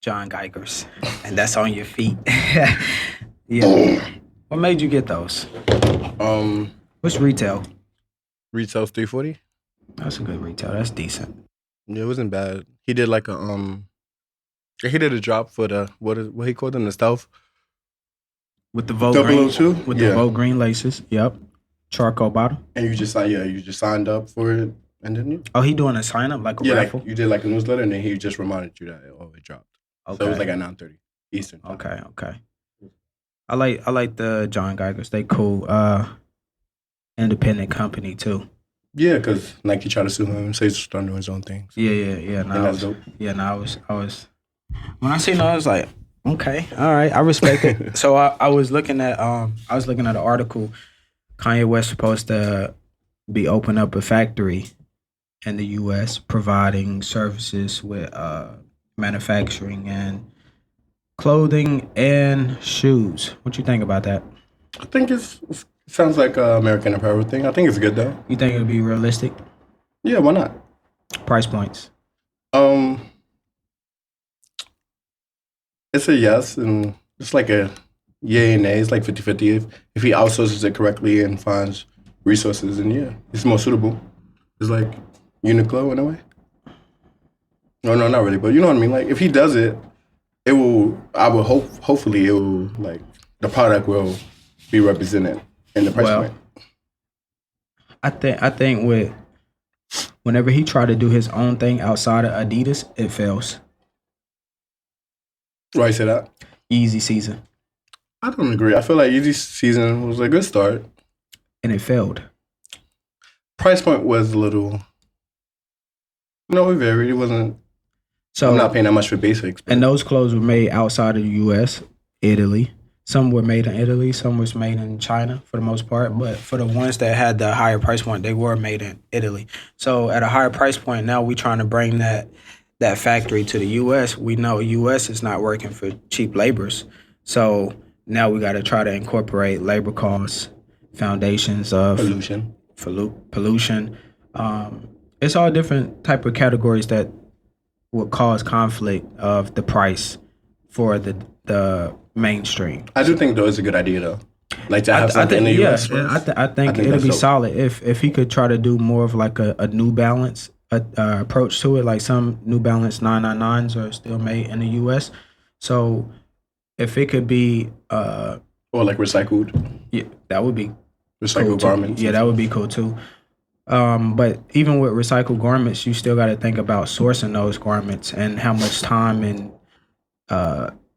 John Geigers, and that's on your feet. Yeah. What made you get those? What's retail? Retail's $340. That's a good retail. That's decent. Yeah, it wasn't bad. He did like he did a drop for the what he called them, the stealth with the Vogue green, 002? With the Vogue green laces. Yep. Charcoal bottom. And you just signed up for it, and then you. Oh, he doing a sign up like a raffle. Like you did like a newsletter, and then he just reminded you that it dropped. Okay. So it was like at 9:30 Eastern time. Okay. I like the John Geigers. They cool. Independent company too. Yeah, because Nike tried to sue him, so he's starting doing his own things. Yeah. I was when I seen that, I was like, okay, all right, I respect it. So I was looking at an article. Kanye West supposed to be opening up a factory in the U.S. providing services with manufacturing and clothing and shoes. What you think about that? I think it sounds like an American Apparel thing. I think it's good though. You think it would be realistic? Yeah, why not? Price points. It's a yes, and it's like a yay and nay. It's like 50-50. If he outsources it correctly and finds resources, then yeah, it's more suitable. It's like Uniqlo in a way. No, not really, but you know what I mean? Like, if he does it, it will, hopefully it will, like, the product will be represented in the price point. I think whenever he tried to do his own thing outside of Adidas, it fails. Why you say that? Yeezy season. I don't agree. I feel like Yeezy season was a good start. And it failed. Price point was a little... No, it varied. It wasn't... So I'm not paying that much for basics. But. And those clothes were made outside of the U.S., Italy. Some were made in Italy. Some was made in China for the most part. But for the ones that had the higher price point, they were made in Italy. So at a higher price point, now we're trying to bring that factory to the U.S. We know U.S. is not working for cheap laborers. So now we got to try to incorporate labor costs, foundations of pollution. It's all different type of categories that would cause conflict of the price for the mainstream. I do think though it's a good idea though. Like to have something in the U.S. I think it'll be solid if he could try to do more of like a New Balance approach to it. Like some New Balance 999s are still made in the U.S. So if it could be or like recycled, yeah, that would be recycled cool garments. Yeah, that would be cool too. But even with recycled garments, you still got to think about sourcing those garments and how much time and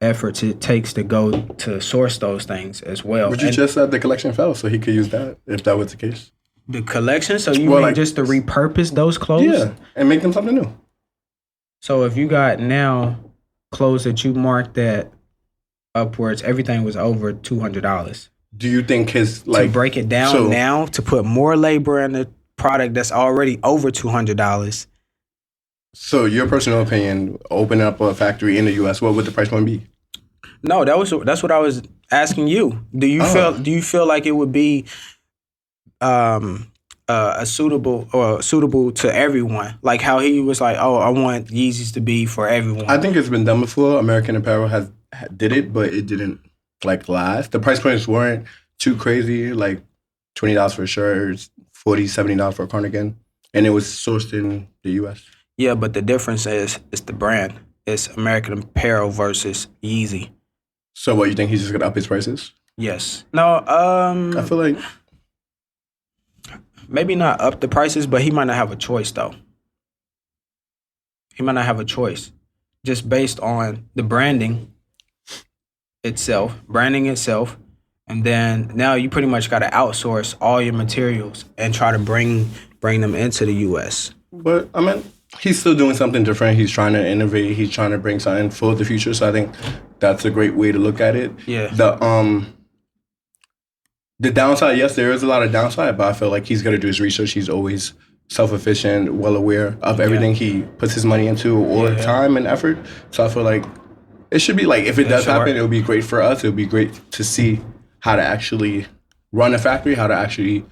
efforts it takes to go to source those things as well. But you just said the collection fell, so he could use that if that was the case. The collection? So you mean like, just to repurpose those clothes? Yeah, and make them something new. So if you got now clothes that you marked at upwards, everything was over $200. Do you think his to break it down now to put more labor in the product that's already over $200? So your personal opinion, open up a factory in the U.S., what would the price point be? No, that's what I was asking you. Do you feel like it would be suitable to everyone? Like how he was like, oh, I want Yeezys to be for everyone. I think it's been done before. American Apparel did it, but it didn't like last. The price points weren't too crazy, like $20 for a shirt, $40, $70 for a cardigan, and it was sourced in the U.S. Yeah, but the difference is the brand. It's American Apparel versus Yeezy. So what, you think he's just gonna up his prices? Yes. No, I feel like maybe not up the prices, but he might not have a choice though. He might not have a choice. Just based on the branding itself, and then now you pretty much gotta outsource all your materials and try to bring them into the US. But I mean, he's still doing something different. He's trying to innovate. He's trying to bring something for the future. So I think that's a great way to look at it. Yeah. The downside, yes, there is a lot of downside, but I feel like he's going to do his research. He's always self-efficient, well aware of everything he puts his money into or time and effort. So I feel like it should be like, if it does happen, it'll be great for us. It'll be great to see how to actually run a factory, how to actually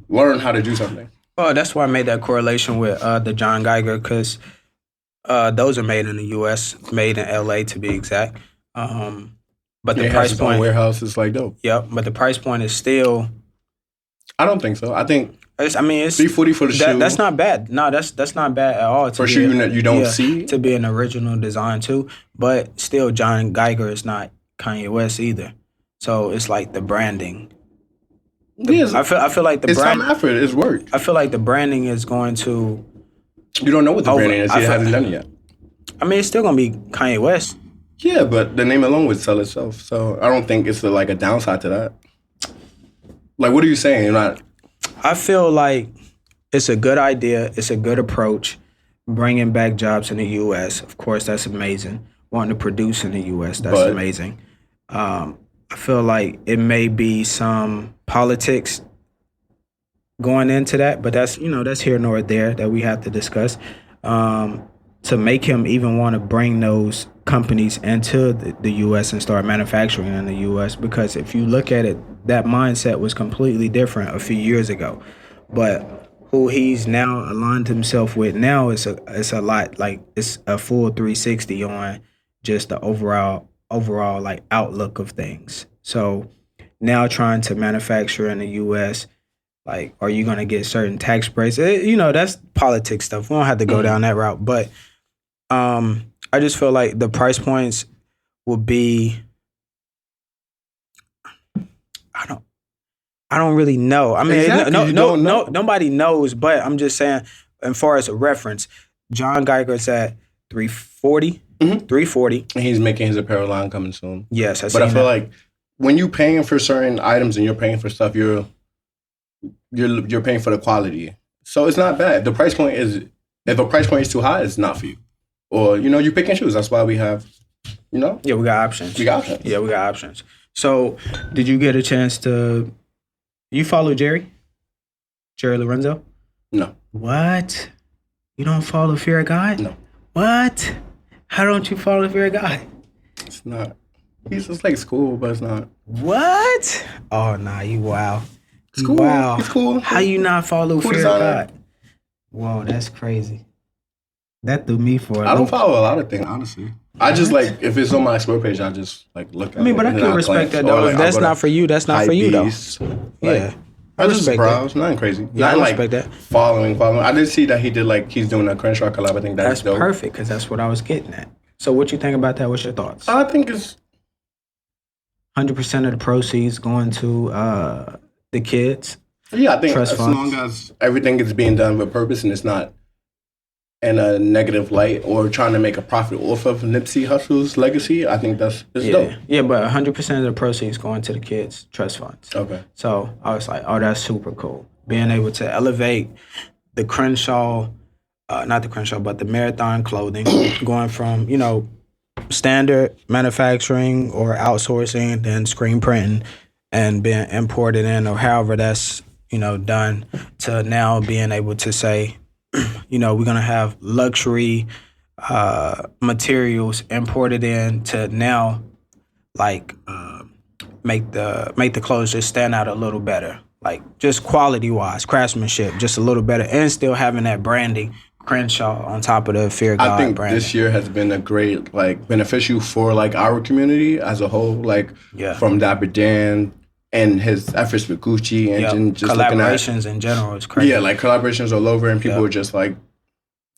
learn how to do something. Oh, that's why I made that correlation with the John Geiger, because Those are made in the U.S., made in L.A. to be exact. But the It has price its own point, warehouse. It's like dope. yep. But the price point is still. I don't think so. I think It's $340 for the shoe. That's not bad. No, that's not bad at all. For a shoe you don't see. To be an original design too, but still, John Geiger is not Kanye West either. So it's like the branding. Yes, I feel like the it's brand. time effort. It's work. I feel like the branding is going to. You don't know what the branding is. He I feel- hasn't done it yet. I mean, it's still gonna be Kanye West. Yeah, but the name alone would sell itself. So I don't think it's like a downside to that. Like, what are you saying? You're not. I feel like it's a good idea. It's a good approach. Bringing back jobs in the U.S., of course, that's amazing. Wanting to produce in the U.S., that's But- amazing. I feel like it may be some politics going into that, but that's here nor there that we have to discuss. To make him even want to bring those companies into the U.S. and start manufacturing in the U.S. Because if you look at it, that mindset was completely different a few years ago. But who he's now aligned himself with now is a lot, like it's a full 360 on just the overall like outlook of things. So now trying to manufacture in the U.S., like, are you going to get certain tax breaks? That's politics stuff. We don't have to go down that route. But I just feel like the price points will be. I don't really know. I mean, Exactly, nobody knows. But I'm just saying, as far as a reference, John Geiger's at 340. 340. And he's making his apparel line coming soon. Yes, But I feel like when you're paying for certain items and you're paying for stuff, you're paying for the quality. So it's not bad. The price point is, if a price point is too high, it's not for you. Or, you pick and choose. That's why we have, Yeah, we got options. We got options. Yeah, we got options. So, did you get a chance to... You follow Jerry? Jerry Lorenzo? No. What? You don't follow Fear of God? No. What? How don't you follow Fear of God? It's not. He's just like school, but it's not. What? Oh, nah, you wow. It's cool. Wow. It's cool. How you not follow Cool Fear of designer. God? Whoa, that's crazy. That threw me for a I don't loop. follow a lot of things, honestly. I just like, if it's on my explore page, I just like look at it. I mean, but I and can then respect glance. that Or, though. like, If that's I'll go not to for you, that's not for you though. Hypebeast. Yeah. I just respect browse, nothing crazy. Yeah, I Not respect like that. following. I did see that he did he's doing a Crenshaw collab. I think that's dope. Perfect, because that's what I was getting at. So what you think about that? What's your thoughts? I think it's 100% of the proceeds going to the kids. I think Trust as funds. long as everything is being done with purpose and it's not in a negative light or trying to make a profit off of Nipsey Hussle's legacy, I think it's dope. Yeah, but 100% of the proceeds going to the kids' trust funds. Okay. So I was like, oh, that's super cool. Being able to elevate the Crenshaw, not the Crenshaw, but the Marathon clothing, going from, standard manufacturing or outsourcing, then screen printing and being imported in or however that's, done, to now being able to say, we're going to have luxury materials imported in to now make the clothes just stand out a little better, like just quality wise, craftsmanship just a little better, and still having that branding Crenshaw on top of the Fear God I think branding. this year has been a great beneficial for our community as a whole, from Dapper Dan and his efforts with Gucci and just looking at collaborations in general is crazy. Yeah, collaborations all over, and people are just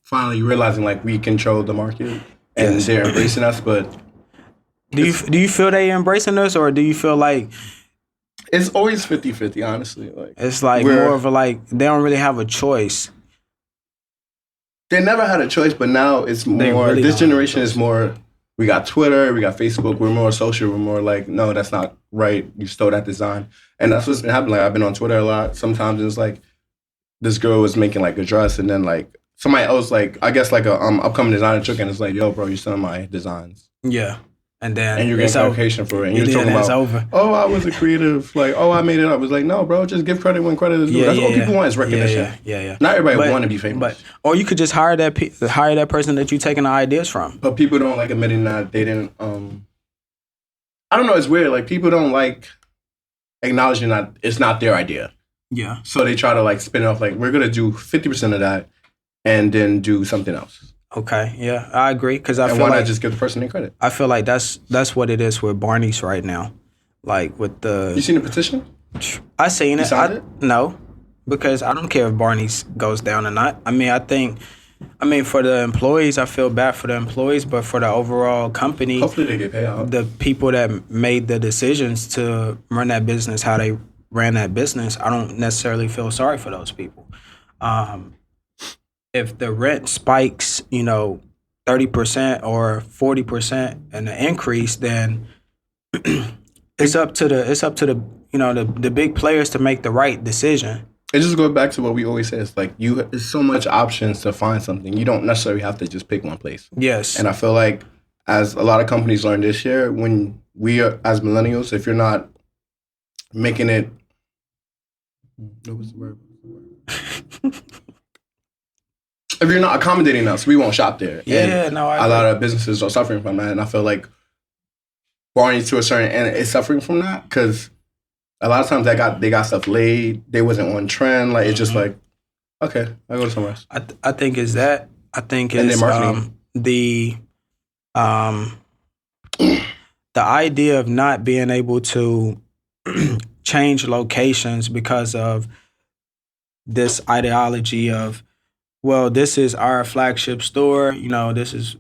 finally realizing we control the market and they're embracing us. But do you feel they embracing us, or do you feel like it's always 50-50, honestly? It's more of a they don't really have a choice. They never had a choice, but now it's more. Really This generation is more. We got Twitter, we got Facebook. We're more social. We're more no, that's not right. You stole that design, and that's what's been happening. I've been on Twitter a lot. Sometimes it's this girl was making a dress, and then somebody else I guess a upcoming designer took it and it's yo, bro, you're stealing my designs. Yeah. And then you're getting clarification for it. And you're talking about, over. Oh, I was a creative. I made it up. I was no, bro, just give credit when credit is due. That's what people want is recognition. Yeah. Not everybody want to be famous. Or you could just hire that person that you're taking the ideas from. But people don't admitting that they didn't. I don't know. It's weird. People don't acknowledging that it's not their idea. Yeah. So they try to spin it off we're gonna do 50% of that, and then do something else. Okay, yeah, I agree because I And feel why like not just give the person their credit? I feel like that's what it is with Barneys right now. Like with You the, seen the petition? I seen You it. signed it? No, because I don't care if Barneys goes down or not. I mean, for the employees, I feel bad for the employees, but for the overall company, Hopefully they get paid out. the people that made the decisions to run that business, how they ran that business, I don't necessarily feel sorry for those people. If the rent spikes, 30% or 40% and the increase, then it's up to the big players to make the right decision. It just goes back to what we always say. It's like there's so much options to find something. You don't necessarily have to just pick one place. Yes. And I feel like as a lot of companies learned this year, when we are, as millennials, if you're not making it, what was the word? If you're not accommodating us, we won't shop there. Yeah, and no, I a agree. lot of businesses are suffering from that, and I feel like Barney's to a certain end is suffering from that because a lot of times they got stuff laid, they wasn't on trend. Like it's just like, okay, I go to somewhere else. I think is that. I think And it's then marketing. The idea of not being able to change locations because of this ideology of, well, this is our flagship store. This is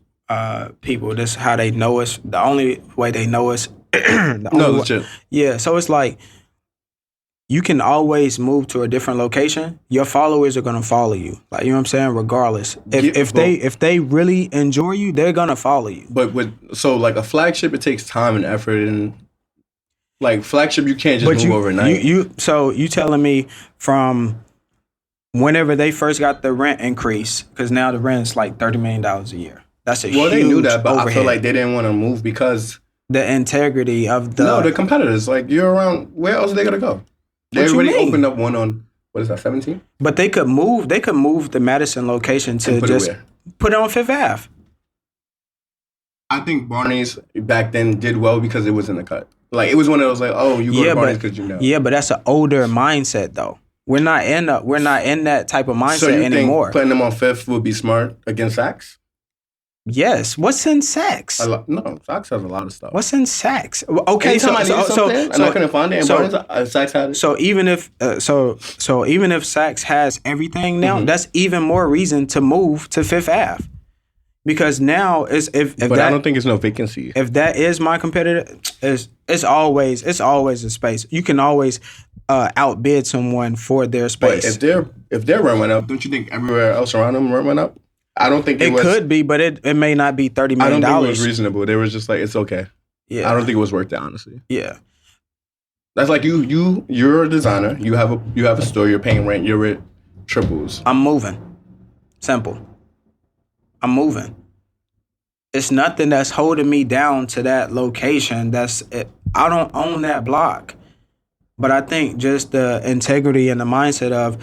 people. This is how they know us. The only way they know us. Legit. Yeah. So it's like you can always move to a different location. Your followers are gonna follow you. Like, you know what I'm saying? Regardless, if they really enjoy you, they're gonna follow you. But like a flagship, it takes time and effort, and like flagship, you can't just move overnight. So you telling me from whenever they first got the rent increase, because now the rent's like $30 million a year. That's a huge They knew that, but overhead. I feel like they didn't want to move because The integrity of the the competitors. Like you're around, where else are they gonna go? They What you already mean? opened up one on what is that, 17? But they could move. They could move the Madison location to And put it just where? put it on Fifth Ave. I think Barney's back then did well because it was in the cut. Like it was one of those like, oh, you go to Barney's because you know. Yeah, but that's an older mindset though. We're not in that type of mindset So you anymore. think putting them on Fifth would be smart against Saks? Yes. What's in Saks? No, Saks has a lot of stuff. What's in Saks? Okay, Anytime I needed something and I couldn't find it, and Barney's, Saks had it. So even if even if Saks has everything now, that's even more reason to move to Fifth Ave, because now is But I don't think it's no vacancy. if that is my competitor, it's always a space. You can always outbid someone for their space. But if their rent went up, don't you think everywhere else around them rent went up? I don't think it could be, but it may not be $30 million. I don't think it was reasonable. They were just like, it's okay. Yeah, I don't think it was worth it, honestly. Yeah, That's like you're a designer. You have a store. You're paying rent. You're at triples. I'm moving. Simple. I'm moving. It's nothing that's holding me down to that location. I don't own that block. But I think just the integrity and the mindset of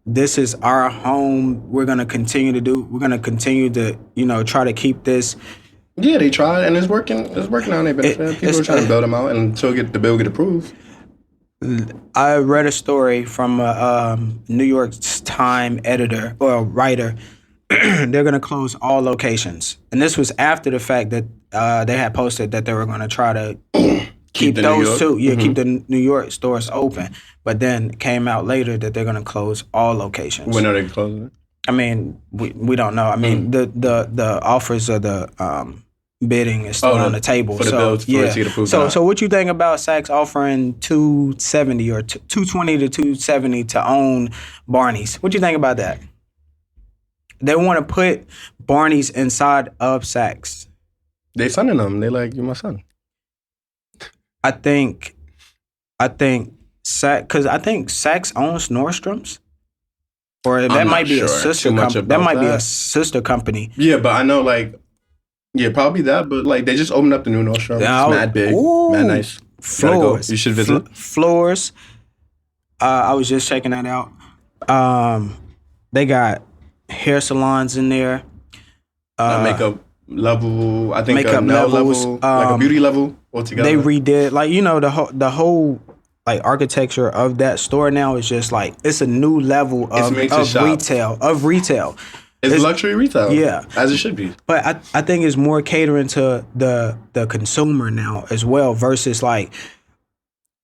this is our home. We're gonna continue to try to keep this. Yeah, they tried and it's working. It's working on their benefit. People are trying to build them out until the bill get approved. I read a story from a New York Times editor or writer. They're going to close all locations. And this was after the fact that they had posted that they were going to try to keep those two. Yeah, keep the New York stores open. But then it came out later that they're going to close all locations. When are they closing it? I mean, we don't know. I mean, the offers of the bidding is still on the table. For the bills, for it to get approved. So what you think about Saks offering $270 or $220 to $270 to own Barneys? What you think about that? They want to put Barneys inside of Saks. They sending them. They like, you're my son. I think Saks, because I think Saks owns Nordstrom's. Or that might be a sister company. That might be a sister company. Yeah, but I know, like, yeah, probably that. But like, they just opened up the new Nordstrom. It's mad big, mad nice. Floors. You should visit. Floors. I was just checking that out. They got hair salons in there. Makeup level. I think makeup nail levels, level, like a beauty level altogether. They redid, like, the whole like architecture of that store now is just like, it's a new level of retail. It's luxury retail. Yeah. As it should be. But I think it's more catering to the consumer now as well versus like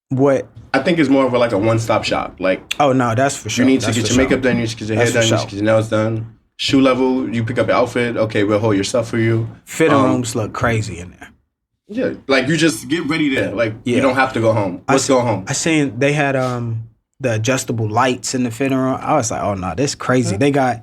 what. I think it's more of like a one-stop shop. Like, oh no, that's for sure. You need to get your makeup done, you need to get your hair done, you need to get your nails done. Shoe level, you pick up your outfit. Okay, we'll hold your stuff for you. Fitting rooms look crazy in there. Yeah, like you just get ready there. Like you don't have to go home. Let's go home. I seen they had the adjustable lights in the fitting room. I was like, oh no, that's crazy. They got,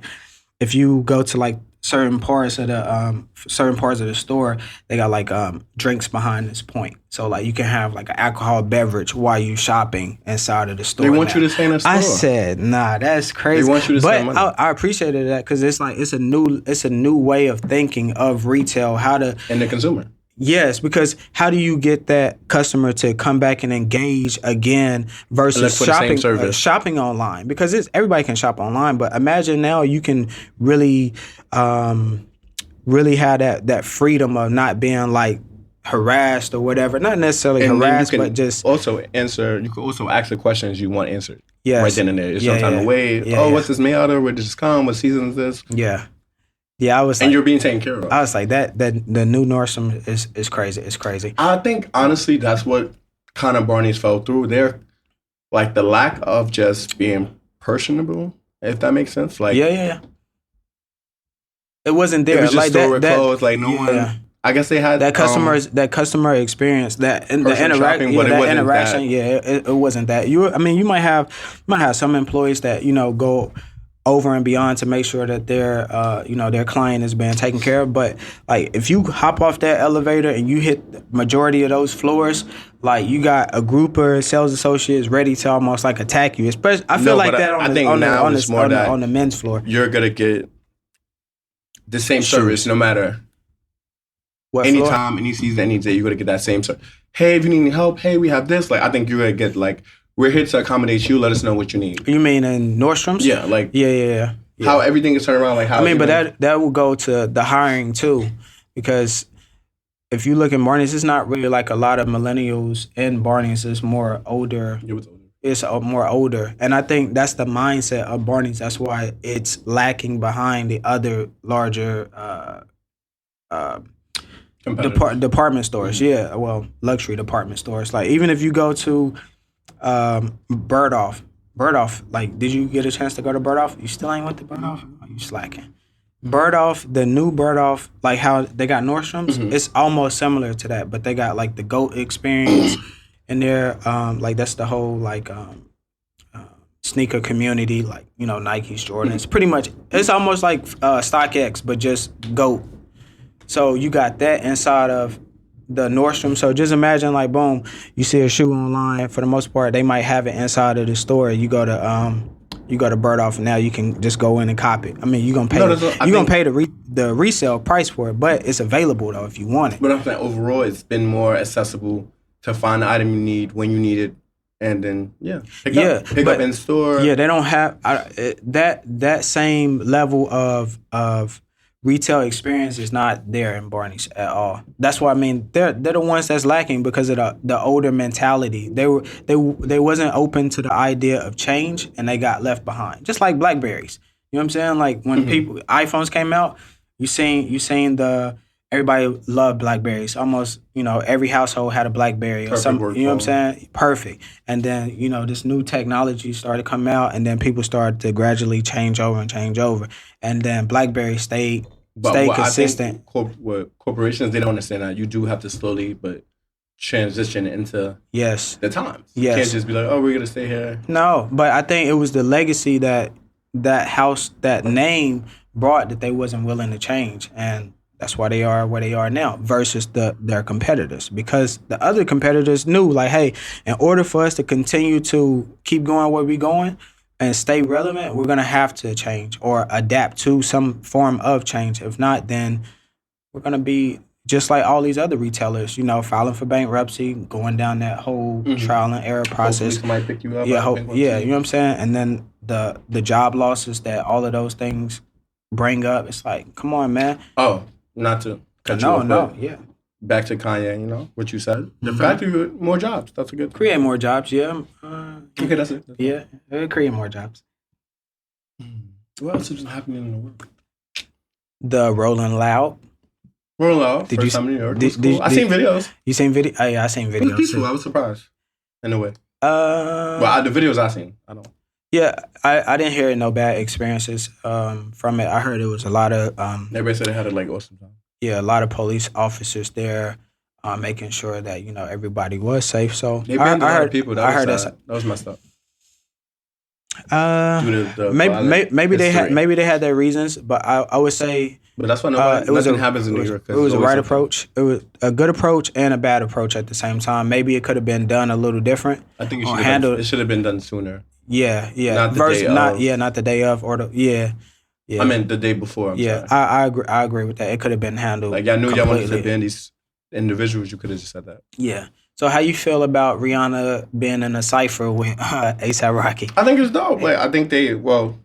if you go to like certain parts of the store, they got like drinks behind this point. So like you can have like an alcohol beverage while you shopping inside of the store. They want you to stay in the store. I said, nah, that's crazy. They want you to spend money. I appreciated that because it's like it's a new way of thinking of retail. And the consumer. Yes, because how do you get that customer to come back and engage again versus shopping online? Because everybody can shop online, but imagine now you can really have that freedom of not being like harassed or whatever. Not necessarily harassed, but just also answer. You can also ask the questions you want answered. Yes. Right then and there. It's no time to wait. What's this made out of? Where did this come? What season is this? Yeah. Yeah, I was. And you're being taken care of. I was like that. The new Nordstrom is crazy. It's crazy. I think honestly, that's what kind of Barneys fell through. They're like the lack of just being personable, if that makes sense. Like yeah. It wasn't there. It was just like store closed. Like no one. I guess they had that customer experience, the interaction. It wasn't that. You might have some employees that go over and beyond to make sure that their client is being taken care of. But like if you hop off that elevator and you hit the majority of those floors, like you got a group of sales associates ready to almost like attack you. Especially, I feel like that on the men's floor. You're gonna get the same service no matter anytime, any season, any day. You're gonna get that same service. Hey, if you need any help, hey, we have this. Like I think you're gonna get like. We're here to accommodate you. Let us know what you need. You mean in Nordstrom's? Yeah, like yeah. How everything is turned around. Like how but that will go to the hiring too, because if you look at Barneys, it's not really like a lot of millennials in Barneys. It's more older. It's more older, and I think that's the mindset of Barneys. That's why it's lacking behind the other larger department stores. Mm-hmm. Yeah, well, luxury department stores. Like even if you go to Bergdorf, like did you get a chance to go to Bergdorf? You still ain't went to Bergdorf? Are you slacking? Bergdorf, the new Bergdorf, like how they got Nordstrom's, it's almost similar to that, but they got like the GOAT experience in there. Like that's the whole like sneaker community, like Nikes, Jordans. Pretty much, it's almost like StockX, but just GOAT. So you got that inside of the Nordstrom. So just imagine like boom, you see a shoe online. For the most part, they might have it inside of the store. You go to Bergdorf, and now you can just go in and cop it. I mean, you're gonna pay the resale price for it, but it's available though if you want it. But I'm saying overall, it's been more accessible to find the item you need when you need it, and then pick up in store. Yeah, they don't have that same level of retail experience is not there in Barneys at all. That's why they're the ones that's lacking because of the older mentality. They wasn't open to the idea of change, and they got left behind. Just like Blackberries. You know what I'm saying? Like when iPhones came out, you seen everybody loved Blackberries. Almost, every household had a Blackberry or something. You know what I'm saying? Perfect. And then, this new technology started coming out, and then people started to gradually change over. And then Blackberry stayed consistent. I think corporations, they don't understand that. You do have to slowly but transition into the times. You can't just be like, oh, we're going to stay here. No, but I think it was the legacy that house, that name brought that they wasn't willing to change. And that's why they are where they are now versus their competitors. Because the other competitors knew, like, hey, in order for us to continue to keep going where we're going and stay relevant, we're going to have to change or adapt to some form of change. If not, then we're going to be just like all these other retailers, filing for bankruptcy, going down that whole trial and error process. Hopefully somebody pick you up. You know what I'm saying? And then the job losses that all of those things bring up, it's like, come on, man. Oh. Not to cut you off. Back to Kanye, what you said. The factory, more jobs. That's a good thing. Create more jobs, yeah. Okay, that's it. Yeah, create more jobs. What else is happening in the world? The Rolling Loud. Rolling Loud. First time in New York. I seen videos. You seen video? Oh, yeah, I seen videos. It was peaceful. I was surprised. In a way. The videos I seen. I don't. Yeah, I didn't hear no bad experiences from it. I heard it was a lot of everybody said they had it like awesome time. Yeah, a lot of police officers there, making sure that everybody was safe. So they banned a lot of people. That was messed up. Maybe they had their reasons, but I would say. But that's why nothing happens in New York. It was a right approach. It was a good approach and a bad approach at the same time. Maybe it could have been done a little different. I think it should have been done sooner. Yeah. Not the day of. Not the day of or the yeah. I mean the day before. I agree with that. It could have been handled. Like y'all knew y'all wanted to ban these individuals. You could have just said that. Yeah. So how you feel about Rihanna being in a cipher with A$AP Rocky? I think it's dope. Like I think to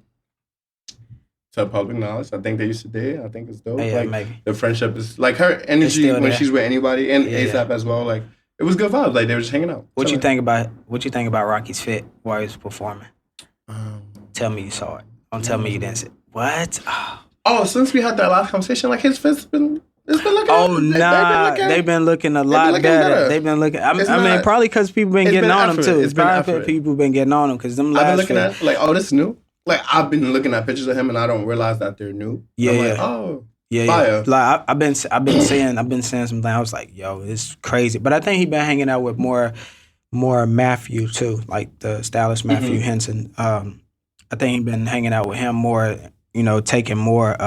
public knowledge, I think they used to date. I think it's dope. Yeah, like maybe. The friendship is like her energy when she's with anybody and A$AP as well. Like it was good vibes. Like they were just hanging out. What you think about Rocky's fit while he was performing? Tell me you saw it. Don't tell me you didn't see it. What? Oh, since we had that last conversation, like his fit's been looking. Oh nah, they've been looking a lot better. They've been looking. I mean, probably because people been getting on them too. It's probably people been getting on them because them. I've been looking at like, oh, this is new. Like I've been looking at pictures of him and I don't realize that they're new. Yeah, I'm yeah. like, oh, yeah, fire. Yeah. Like I've been seeing something. I was like, yo, it's crazy. But I think he been hanging out with more Matthew too, like the stylist Matthew Henson. I think he been hanging out with him more. Taking more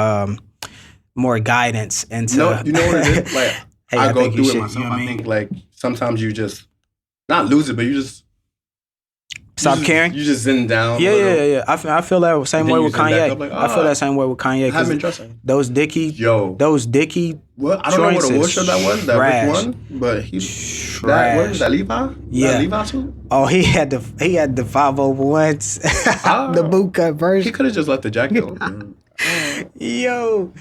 guidance into. No, you know what it is? Like hey, I go through it myself. I think like sometimes you just not lose it, but you just. Stop caring. You just zen down. Yeah. I feel that same way with Kanye. Like, I feel that same way with Kanye. I've been trusting those Dickie. What? I don't know what award show that was. That Rick won, but he's that. What was that? Levi? Yeah. That Levi too. Oh, he had the 501s, the boot cut version. He could have just left the jacket on. Yo.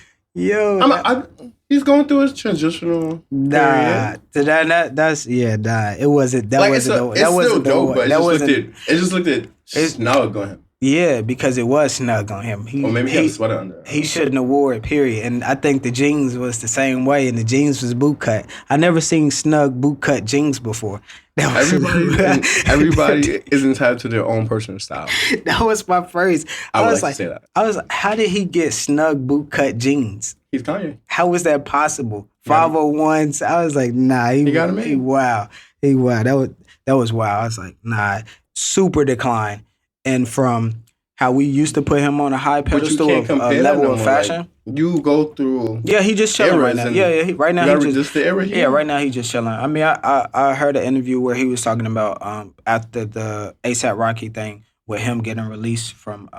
He's going through his transitional period. It wasn't. That wasn't dope, but it just looked at snug on him. Yeah, because it was snug on him. Or maybe he had a sweater under. He shouldn't have wore it, period. And I think the jeans was the same way, and the jeans was boot cut. I never seen snug boot cut jeans before. Everybody is entitled to their own personal style. That was my phrase. I was like to say that. I was like, how did he get snug boot cut jeans? He's Kanye. How was that possible? 501s. I was like, nah. He got him. He wow. That was wild. I was like, nah. Super decline. And from how we used to put him on a high pedestal of level of fashion. Like, you go through. Yeah, he just chilling right now. Yeah, right now he just. Right now he just chilling. I mean, I heard an interview where he was talking about after the A$AP Rocky thing with him getting released from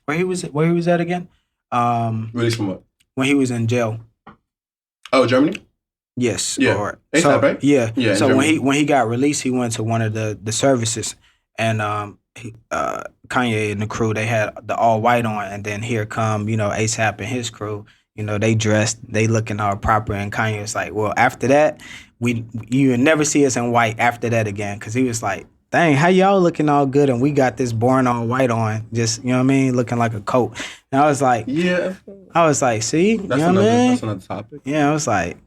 where he was at again. Released from what? When he was in jail. Oh, Germany. Yes. Yeah. A$AP, right? Yeah. So when he got released, he went to one of the services and Kanye and the crew, they had the all white on, and then here come A$AP and his crew. They dressed, they looking all proper, and Kanye was like, well, after that, you never see us in white after that again, because he was like, dang, how y'all looking all good and we got this born all white on, just looking like a coat. And I was like, yeah. I was like, see, that's another topic. Yeah, I was like,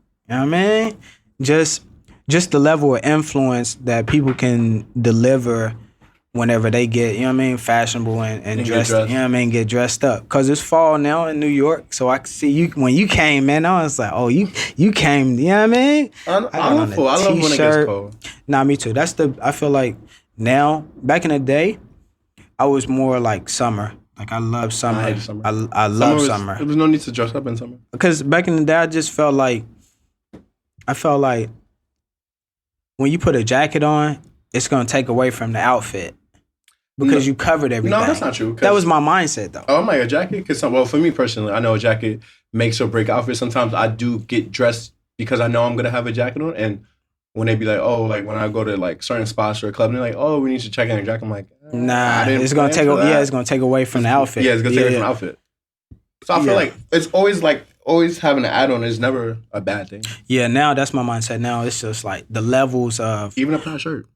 just the level of influence that people can deliver whenever they get, fashionable and dressed, get dressed up. Because it's fall now in New York, so I can see you, when you came, man, I was like, oh, you came, I love when it gets cold. Nah, me too. I feel like now, back in the day, I was more like summer. Like, I love summer. I hate summer. I love summer. There was no need to dress up in summer. Because back in the day, I felt like when you put a jacket on, it's going to take away from the outfit. Because you covered everything. No, that's not true. That was my mindset, though. Oh, I'm like, a jacket? Because, well, for me personally, I know a jacket makes or break outfits. Sometimes I do get dressed because I know I'm going to have a jacket on. And when they be like, oh, like when I go to like certain spots or a club, and they're like, oh, we need to check in your jacket. I'm like, nah, it's going to take it's going to take away from the outfit. Yeah, it's going to take away from the outfit. So I feel like it's always having an add-on is never a bad thing. Yeah, now that's my mindset. Now it's just like the levels of... Even a plaid shirt.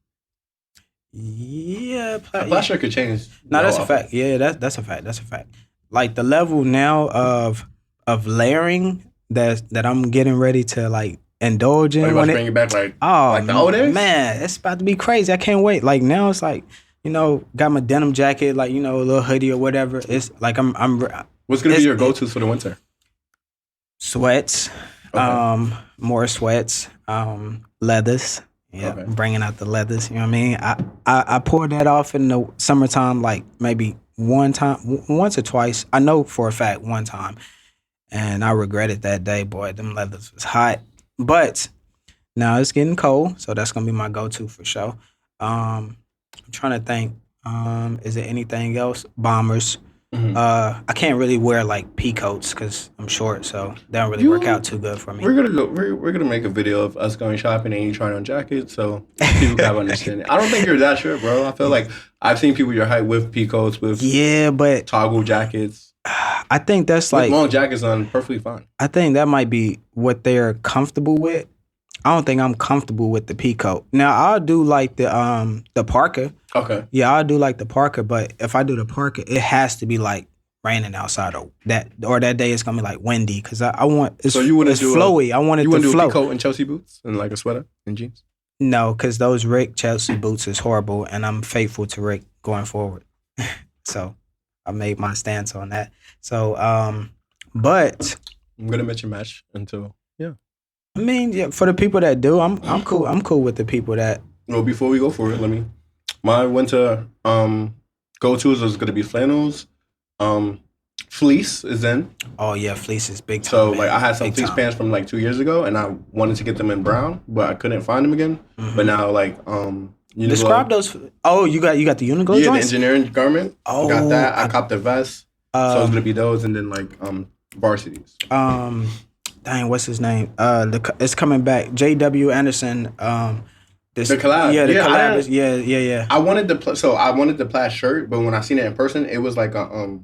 Yeah, plaid shirt could change. No, that's a fact. Yeah, that's a fact. That's a fact. Like the level now of of layering that I'm getting ready to like indulge in. Like, When bring it back like the oh old days? man, it's about to be crazy. I can't wait. Like now it's like, got my denim jacket, like, a little hoodie or whatever. It's like I'm What's gonna be your go-tos for the winter? sweats, Okay. more sweats, leathers. Yeah, Okay. bringing out the leathers. You know what I mean? I poured that off in the summertime, like maybe once or twice. I know for a fact one time, and I regretted that day. Boy, them leathers was hot. But now it's getting cold, so that's gonna be my go-to for sure. I'm trying to think. Is there anything else? Bombers. Mhm. I can't really wear like pea coats because I'm short, so they don't really work out too good for me. We're gonna go. We're gonna make a video of us going shopping and you trying on jackets, so people can have understanding. I don't think you're that short, bro. I feel like I've seen people your height with peacoats, with Yeah, but toggle jackets, I think that's with like long jackets on, perfectly fine. I think that might be what they're comfortable with. I don't think I'm comfortable with the peacoat. Now I'll do like the parka. Okay. Yeah, I'll do like the parka, but if I do the parka, it has to be like raining outside or that day it's gonna be like windy because I want it's, So you wouldn't it's do flowy. I want it You to wouldn't do a flow. peacoat and Chelsea boots and like a sweater and jeans? No, because those Rick Chelsea boots is horrible, and I'm faithful to Rick going forward. So I made my stance on that. So, but I'm gonna match until I mean, yeah, for the people that do, I'm cool. I'm cool with the people that. Well, before we go for it, my winter go-tos is gonna be flannels. Fleece is in. Oh yeah, fleece is big time. So man. like I had some Big fleece time. pants from like 2 years ago, and I wanted to get them in brown, but I couldn't find them again. Mhm. But now like Uniqlo, Describe those. Oh, you got the Uniqlo the joints. engineering garment. Oh, Got that. I copped the vest. So it's gonna be those, and then like varsities. Dang, what's his name? It's coming back. J.W. Anderson. The collab. Yeah, the Yeah, collab is. Yeah. I wanted the plaid shirt, but when I seen it in person, it was like a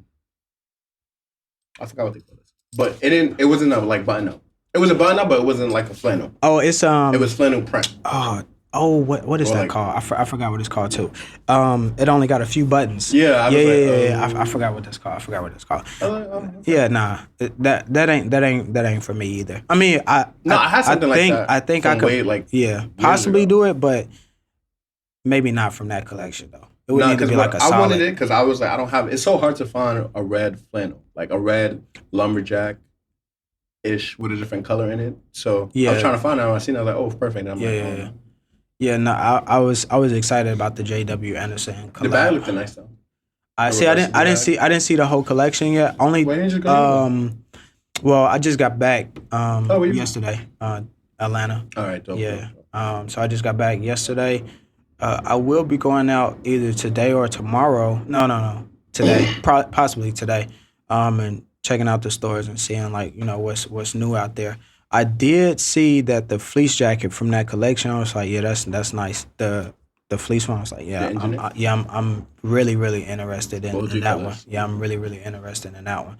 I forgot what they call it, but it wasn't a like button up. It was a button up, but it wasn't like a flannel. Oh, it's It was flannel print. What is Or that like- called? I forgot what it's called too. It only got a few buttons. Yeah, I was like, I forgot what that's called. I was like, Yeah, nah, that ain't for me either. I mean, I had something like that. I think I Some could, way, like, possibly ago. do it, but maybe not from that collection though. It would need to be like a I solid. wanted it because I was like, I don't have. It's so hard to find a red flannel, like a red lumberjack ish with a different color in it. So I was trying to find it. And I seen it. I was like, oh, perfect. And I'm like, Yeah, no, I was excited about the J.W. Anderson collab. the bag looked nice though. I didn't see the whole collection yet. Only Where did you go? well, I just got back where you yesterday, Atlanta. All right, dope. Yeah. Dope. So I just got back yesterday. I will be going out either today or tomorrow. No. Today, possibly today. And checking out the stores and seeing like what's new out there. I did see that the fleece jacket from that collection. I was like, yeah, that's nice. The fleece one. I was like, yeah, I'm really interested in that colors. one. Yeah, I'm really interested in that one.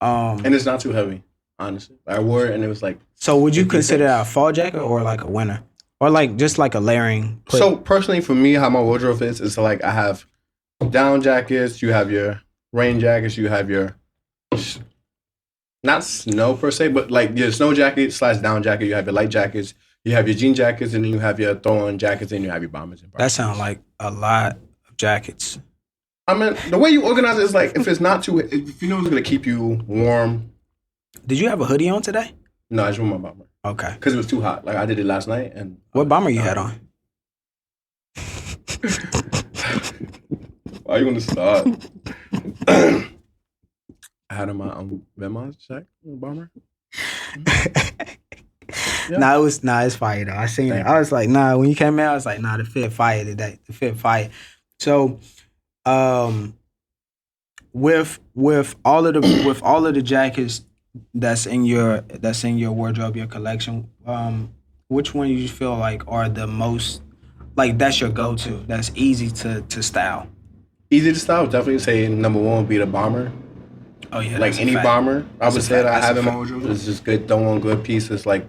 And it's not too heavy, honestly. I wore it and it was like. So would you 50 consider cents. that a fall jacket or like a winter? Or like just like a layering? So personally, for me, how my wardrobe is like I have down jackets. You have your rain jackets. You have your not snow per se, but like your snow jacket / down jacket. You have your light jackets. You have your jean jackets, and then you have your throw-on jackets, and you have your bombers. And That sounds like a lot of jackets. I mean, the way you organize it is like if it's not too, if you know it's gonna keep you warm. Did you have a hoodie on today? No, I just wore my bomber Okay. because it was too hot. Like I did it last night, and What bomber you had on? why you want to start? I had on my Venmo check bomber. Yeah. It's fire though. I seen Thank it. I was like, nah. When you came out, I was like, nah. The fit fire today. The fit fire. So, with all of the jackets that's in your wardrobe, your collection, which one you feel like are the most like that's your go to? That's easy to style. Easy to style. Definitely say number one would be the bomber. Oh yeah, Like any bomber, I would say that I have in my wardrobe. It's just good, throw on good pieces. Like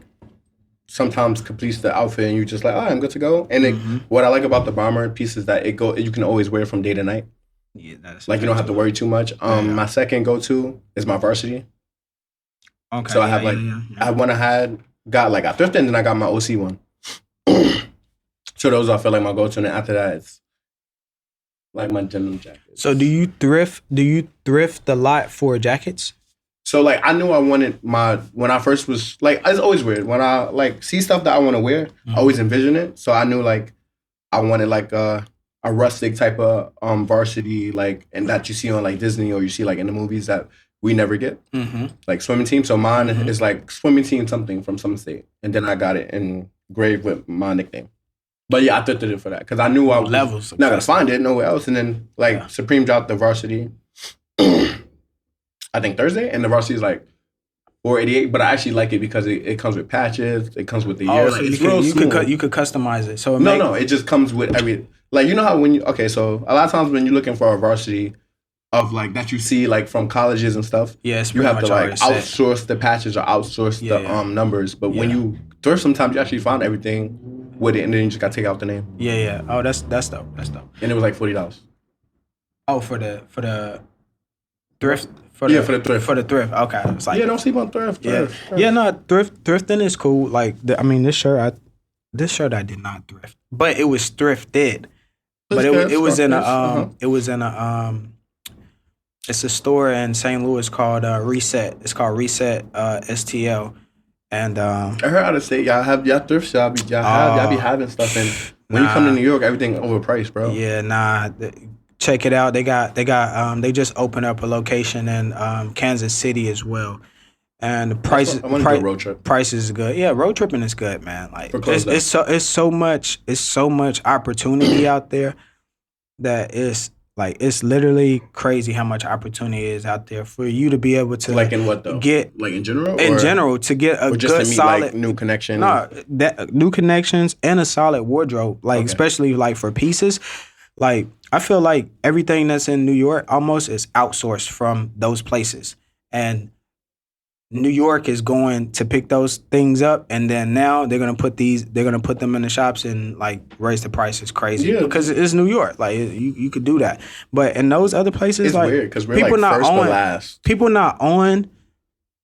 sometimes completes the outfit, and you just like, oh, I'm good to go. And what I like about the bomber piece is that you can always wear it from day to night. Yeah, that's like you don't have to worry too much. My second go to is my varsity. Okay. So I have like I one I had got like I thrifted and then I got my OC one. So those I feel like my go-to, and then after that it's like my denim jackets. So do you thrift? Do you thrift a lot for jackets? So like I knew I wanted when I first was like it's always weird when I like see stuff that I want to wear. I always envision it. So I knew like I wanted like a rustic type of varsity like and that you see on like Disney or you see like in the movies that we never get like swimming team. So mine is like swimming team something from some state, and then I got it engraved with my nickname. But yeah, I thrifted it for that because I knew I was not gonna find it nowhere else. And then like Supreme dropped the varsity. I think Thursday, and the varsity is like $488, but I actually like it because it comes with patches, it comes with the year. So you could customize it. So it just comes with every like you know how when you so a lot of times when you're looking for a varsity of like that you see like from colleges and stuff, you have to like outsource the patches or outsource the numbers. But when you thrift, sometimes you actually find everything with it, and then you just gotta take out the name. Yeah. Oh, that's dope. That's dope. And it was like $40. Oh, for the thrift. For the thrift. For the thrift. Okay. It's like, don't sleep on thrift. No, thrifting is cool. Like, this shirt I did not thrift, but it was thrifted. But it was in a it's a store in St. Louis called Reset. It's called Reset STL, and I heard out of state y'all have y'all thrift shop. Y'all be having stuff, and when you come to New York, everything overpriced, bro. Yeah, nah. Check it out. They they just opened up a location in Kansas City as well, and the price road trip. Price is good. Yeah, road tripping is good, man. Like it's so much opportunity out there that it's literally crazy how much opportunity is out there for you to be able to like in what though get like in general to get a just good to meet, solid like, new connections. New connections and a solid wardrobe. Like especially like for pieces. Like, I feel like everything that's in New York almost is outsourced from those places. And New York is going to pick those things up, and then now they're gonna put them in the shops and like raise the prices crazy because it's New York. Like you could do that, but in those other places, it's like weird because we're people like not first on. But last. People not on.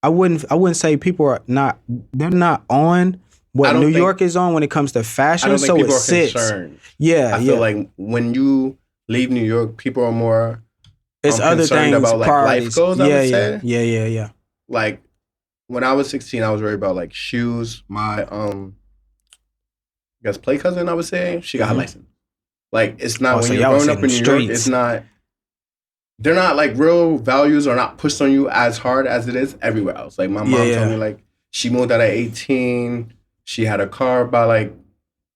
I wouldn't say people are not. They're not on what New York is on when it comes to fashion. I don't think so people it are sits. Concerned. Yeah, I feel like when you leave New York, people are more. It's other things about like life goals. I would say. Yeah. Like when I was 16, I was worried about like shoes. My I guess play cousin, I would say, she got her license. Like it's not when you're growing up in New York, it's not. They're not like real values are not pushed on you as hard as it is everywhere else. Like my mom told me, like she moved out at 18. She had a car by like.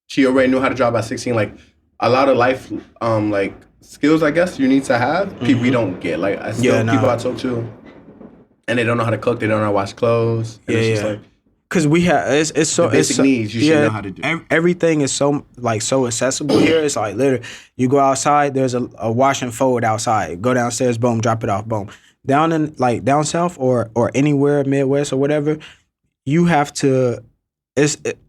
She already knew how to drive by 16. Like a lot of life, like skills, I guess you need to have. People we don't get. Like I still people I talk to, and they don't know how to cook. They don't know how to wash clothes. And it's just like, because we have it's so the basic needs you should know how to do. Everything is so accessible here. It's like literally you go outside. There's a wash and fold outside. Go downstairs. Boom. Drop it off. Boom. Down in like down south or anywhere Midwest or whatever, you have to.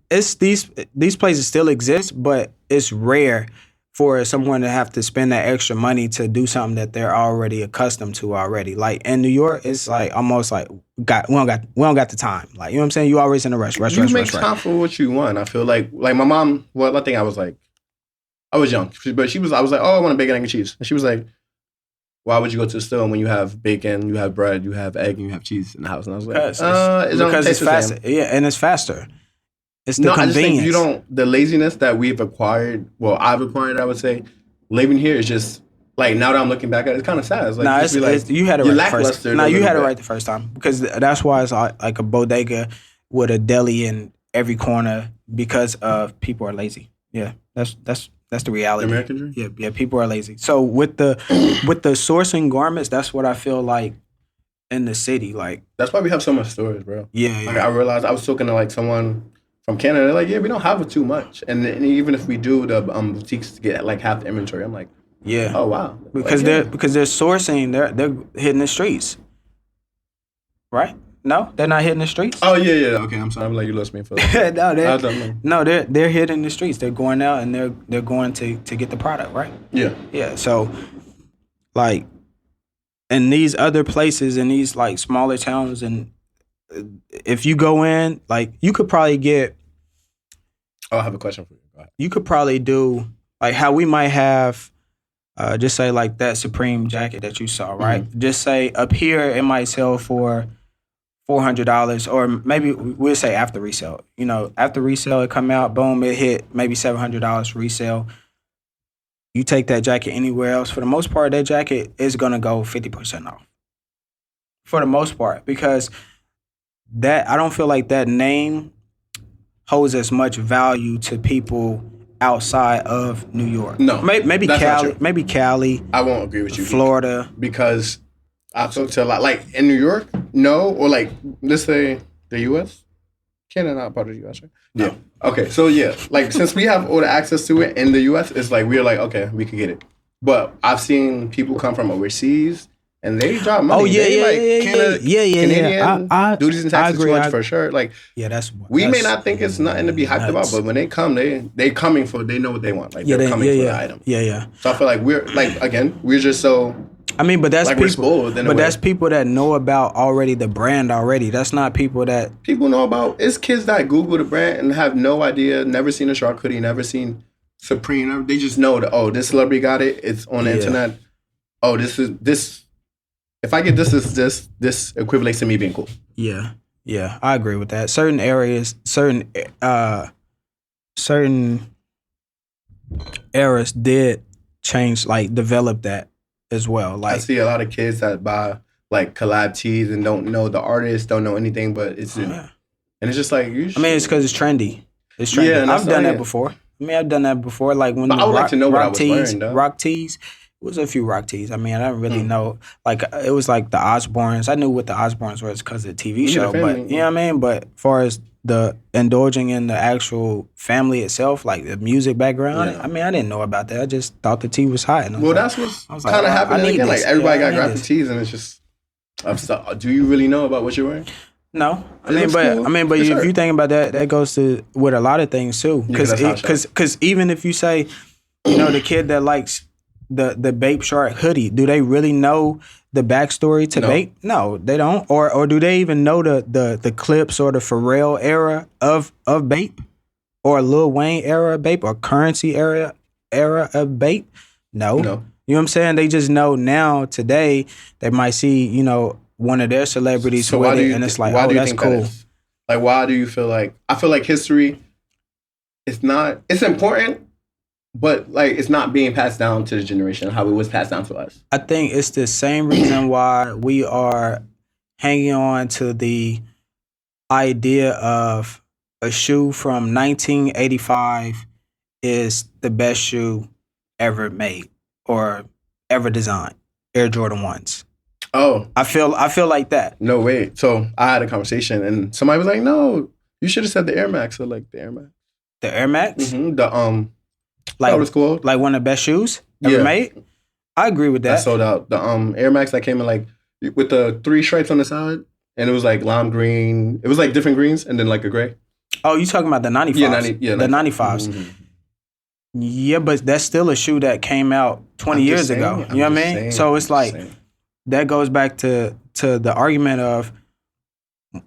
It's these places still exist, but it's rare for someone to have to spend that extra money to do something that they're already accustomed to already. Like in New York, it's like almost like we don't got the time. Like you know what I'm saying? You always in a rush. You make time for what you want. I feel like my mom. Well, I think I was young, but I was like, oh, I want a bacon, egg, and cheese, and she was like, why would you go to the store when you have bacon, you have bread, you have egg, and you have cheese in the house? And I was like, because it's faster. Yeah, and it's faster. It's the convenience. I just think the laziness that we've acquired, I've acquired, I would say, living here is just, like, now that I'm looking back at it, it's kind of sad. It's like, you had it right the first time. No, you had it right the first time. Because that's why it's like a bodega with a deli in every corner because of people are lazy. Yeah, that's the reality. American dream? Yeah, people are lazy. So with the sourcing garments, that's what I feel like in the city. Like that's why we have so much stores, bro. Yeah. Like I realized I was talking to like someone from Canada, they're like, yeah, we don't have it too much. And even if we do, the boutiques get like half the inventory. I'm like, yeah. Oh, wow. Because they're sourcing, they're hitting the streets. Right? No? They're not hitting the streets? Oh, yeah. Okay, I'm sorry. I'm like, you lost me for that. They're hitting the streets. They're going out and they're going to get the product, right? Yeah. Yeah, so, like, in these other places, in these, like, smaller towns and if you go in, like you could probably get. Oh, I have a question for you. Go ahead. You could probably do like how we might have. Just say like that Supreme jacket that you saw, right? Mm-hmm. Just say up here it might sell for $400, or maybe we'll say after resale. After resale it come out, boom, it hit maybe $700 resale. You take that jacket anywhere else, for the most part, that jacket is gonna go 50% off. For the most part, because that I don't feel like that name holds as much value to people outside of New York. No, maybe that's not Cali, true. maybe Cali. I won't agree with you. Florida, because I've talked to a lot, like in New York, no, or like let's say the U.S. Canada not part of the U.S. right? No. Yeah. Okay, so yeah, like since we have all the access to it in the U.S., it's like we're like okay, we can get it. But I've seen people come from overseas and they drop money. Oh yeah, Canadian duties and taxes agree, too much for sure. Like that's we may not think it's nothing to be hyped about, but when they come, they coming for they know what they want. Like they're coming for the item. Yeah. So I feel like we're like again, we're just so. I mean, but that's like people. But that's people that know about already the brand already. That's not people that people know about. It's kids that Google the brand and have no idea, never seen a shark hoodie, never seen Supreme. They just know that this celebrity got it. It's on the internet. Oh, this is this. If I get this equates to me being cool. Yeah, I agree with that. Certain areas, certain eras did change, like develop that as well. Like I see a lot of kids that buy like collab tees and don't know the artist, don't know anything, but it's and it's just like you. I mean, it's because it's trendy. It's trendy. Yeah, I've done that before. I've done that before. Like when I would like to know what I was wearing, though. Rock tees. It was a few rock tees. I mean, I didn't really know. Like, it was like the Osbournes. I knew what the Osbournes was because of the TV show. But, you know what I mean? But as far as the indulging in the actual family itself, like the music background, I mean, I didn't know about that. I just thought the tee was hot. And that's what's kind of happening again. Like, everybody got graphic tees, and it's just, do you really know about what you're wearing? No, but if you think about that, that goes to with a lot of things too. Because even if you say, the kid that likes the Bape Shark hoodie, do they really know the backstory to Bape? No, they don't. Or do they even know the Clips or the Pharrell era of Bape, or Lil Wayne era of Bape, or Currency era of Bape? No. You know what I'm saying? They just know now today they might see one of their celebrities with it, and it's like, oh, that's cool. Like, why do you feel like? I feel like history. It's important. But like it's not being passed down to the generation how it was passed down to us. I think it's the same reason why we are hanging on to the idea of a shoe from 1985 is the best shoe ever made or ever designed. Air Jordan 1s. Oh. I feel like that. No, wait. So I had a conversation and somebody was like, no, you should have said the Air Max. So like the Air Max. The Air Max? Mm-hmm. Like, that was cool. Like one of the best shoes ever made? I agree with that. I sold out. The Air Max that came in like with the 3 stripes on the side, and it was like lime green. It was like different greens and then like a gray. Oh, you talking about the 95s? The 95s. Mm-hmm. Yeah, but that's still a shoe that came out 20 years ago. You know what I mean? So it's like that goes back to the argument of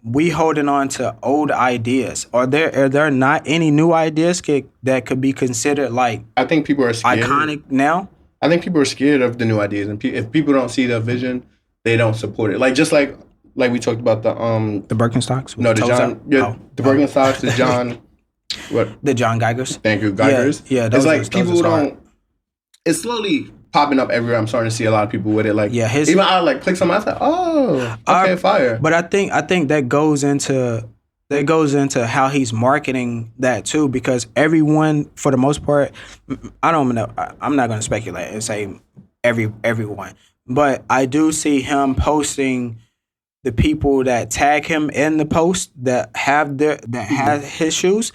we holding on to old ideas. Are there not any new ideas that could be considered like? I think people are scared. Iconic now. I think people are scared of the new ideas, and if people don't see the vision, they don't support it. Like just like we talked about the Birkenstocks. No, the John. Yeah, the Birkenstocks. The John. What? The John Geigers. Thank you, Geigers. Yeah. It's like people don't. It's slowly popping up everywhere. I'm starting to see a lot of people with it. Like, even I like click something. I was like, oh, okay, fire. But I think that goes into how he's marketing that too, because everyone, for the most part, I don't know. I'm not going to speculate and say everyone, but I do see him posting the people that tag him in the post that have his shoes.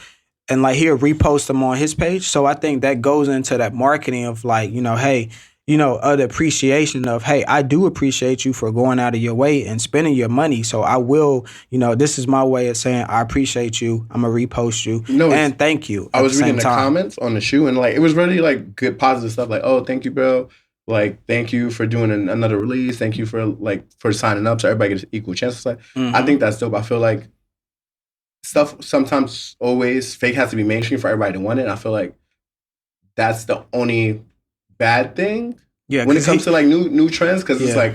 And like he'll repost them on his page. So I think that goes into that marketing of like, hey, the appreciation of, hey, I do appreciate you for going out of your way and spending your money. So I will, this is my way of saying I appreciate you. I'm going to repost you. And thank you. I was reading the comments on the shoe and like it was really like good positive stuff. Like, oh, thank you, bro. like, thank you for doing another release. Thank you for signing up so everybody gets equal chances. Like, I think that's dope. I feel like stuff sometimes always fake has to be mainstream for everybody to want it. And I feel like that's the only bad thing when it comes to like new trends, because it's like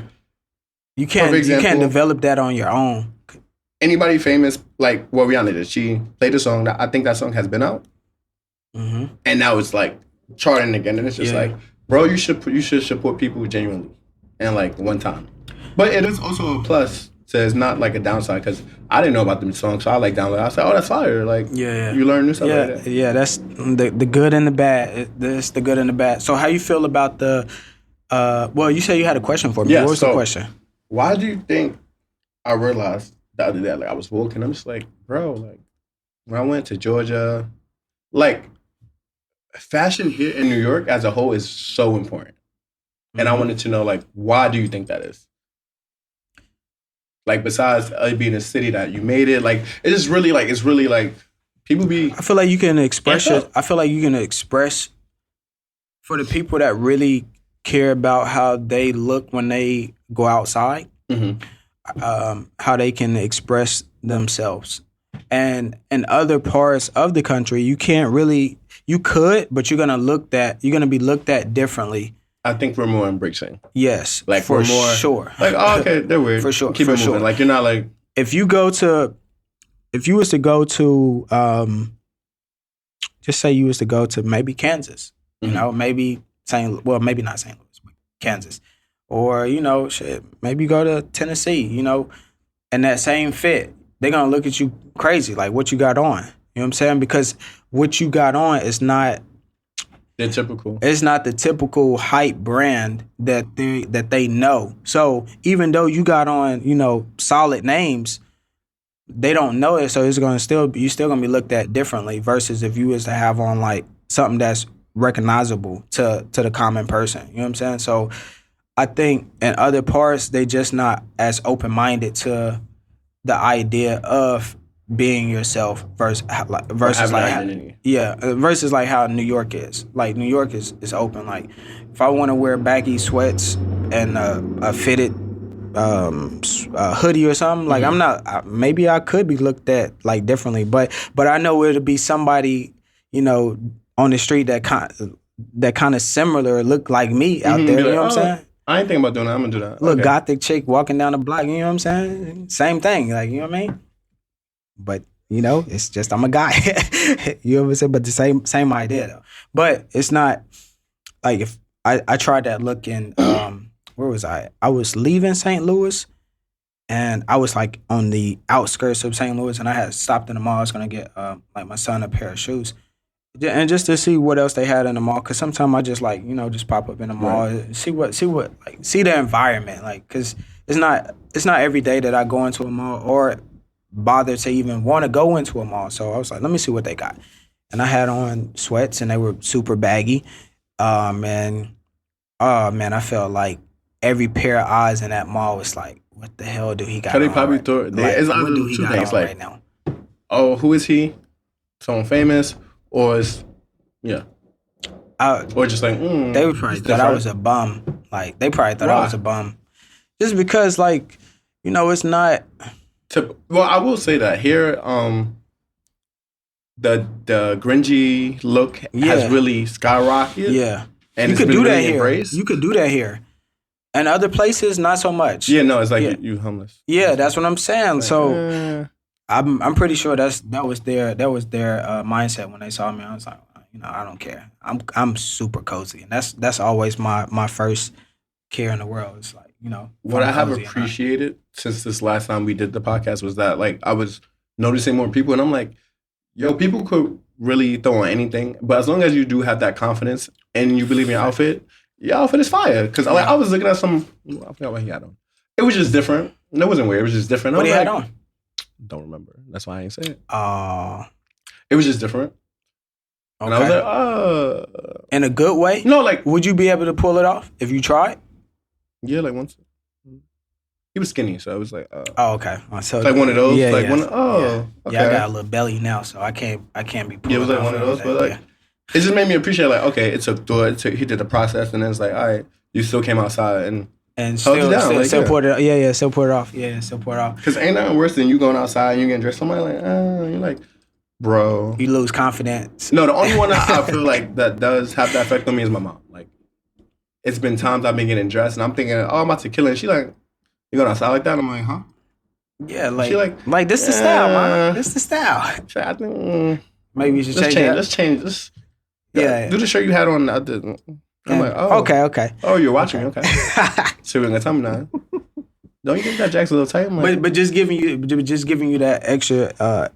you can't develop that on your own. Anybody famous like Rihanna did, she played a song that I think that song has been out, and now it's like charting again, and it's just like, bro, you should support people genuinely and like one time. But it is also a plus. So it's not like a downside, because I didn't know about them songs, so I like download. I said, "Oh, that's fire!" Like, you learn new stuff like that. Yeah, that's the good and the bad. That's the good and the bad. So, how you feel about the? Well, you said you had a question for me. Yeah, what was the question? Why do you think I realized the other day? Like, I was walking, I'm just like, bro, like when I went to Georgia, like fashion here in New York as a whole is so important, and I wanted to know, like, why do you think that is? Like, besides being a city that you made it, like, it's really like people be. I feel like you can express it. I feel like you can express for the people that really care about how they look when they go outside, how they can express themselves. And in other parts of the country, you can't really. You could, but you're gonna be looked at differently. I think we're more embracing. Yes, like for we're more sure. Like, oh, okay, they're weird. For sure, keep it moving. Sure. Like, you're not like, if you was to go to, just say you was to go to maybe Kansas, you know, maybe maybe not St. Louis, but Kansas, or maybe go to Tennessee, and that same fit, they're gonna look at you crazy, like, what you got on. You know what I'm saying? Because what you got on is not. They're typical. It's not the typical hype brand that they know. So even though you got on, solid names, they don't know it. So you're still gonna be looked at differently versus if you was to have on like something that's recognizable to the common person. You know what I'm saying? So I think in other parts they just not as open minded to the idea of being yourself versus like versus like how New York is. Like, New York is open. Like, if I want to wear baggy sweats and a fitted hoodie or something, like, I'm not. Maybe I could be looked at like differently, but I know it'll be somebody on the street that kind of similar look like me out there. You know what I'm saying? I ain't thinking about doing that. I'm gonna do that. Look, gothic chick walking down the block. You know what I'm saying? Same thing. Like, you know what I mean? But it's just I'm a guy. You know what I'm saying? But the same idea though. But it's not like if I tried that look in where was I? I was leaving St. Louis, and I was like on the outskirts of St. Louis, and I had stopped in the mall. I was gonna get like my son a pair of shoes, and just to see what else they had in the mall. Cause sometimes I just like just pop up in the mall, see the environment, like, cause it's not every day that I go into a mall or bother to even want to go into a mall. So I was like, let me see what they got. And I had on sweats, and they were super baggy. And I felt like every pair of eyes in that mall was like, what the hell do he got on? They probably thought, what do he got on right now? Oh, who is he? Someone famous? Or is, or just like, they probably thought I was a bum. Like, they probably thought I was a bum. Just because, like, it's not... Well, I will say that here, the grungy look has really skyrocketed. Yeah, and you could do that here. Embraced. You could do that here, and other places not so much. Yeah, no, it's like you homeless. Yeah, that's what I'm saying. Like, so I'm pretty sure that was their mindset when they saw me. I was like, I don't care. I'm super cozy, and that's always my first care in the world. It's like, what I have appreciated since this last time we did the podcast was that, like, I was noticing more people, and I'm like, yo, people could really throw on anything, but as long as you do have that confidence and you believe in your outfit is fire. Because I was looking at some, I forgot what he had on. It was just different. It wasn't weird. It was just different. What he had on? Don't remember. That's why I ain't say it. It was just different. Okay. And I was like, in a good way? No, like, would you be able to pull it off if you tried? Yeah, like once. He was skinny, so I was like, oh, okay. So like one of those, okay. Yeah, I got a little belly now, so I can't be pulling. Yeah, it was like one of those, but like, it just made me appreciate, like, okay, it took thought. He did the process, and then it's like, all right, you still came outside and still put it. Yeah, still put it off. Yeah, still put it off. Because ain't nothing worse than you going outside and you getting dressed. Somebody like, you're like, bro, you lose confidence. No, the only one I feel like that does have that effect on me is my mom. Like, it's been times I've been getting dressed, and I'm thinking, oh, I'm about to kill it. And she like, you going outside like that? I'm like, huh? Yeah, like, she like this the style, man. This the style. I think maybe you should change it. Let's change this. Yeah. Do the shirt you had on the other. I'm like, oh. Okay. Oh, you're watching me. Okay. So you're going to tell me now. Don't you think that jack's a little tight? Like, but just giving you that extra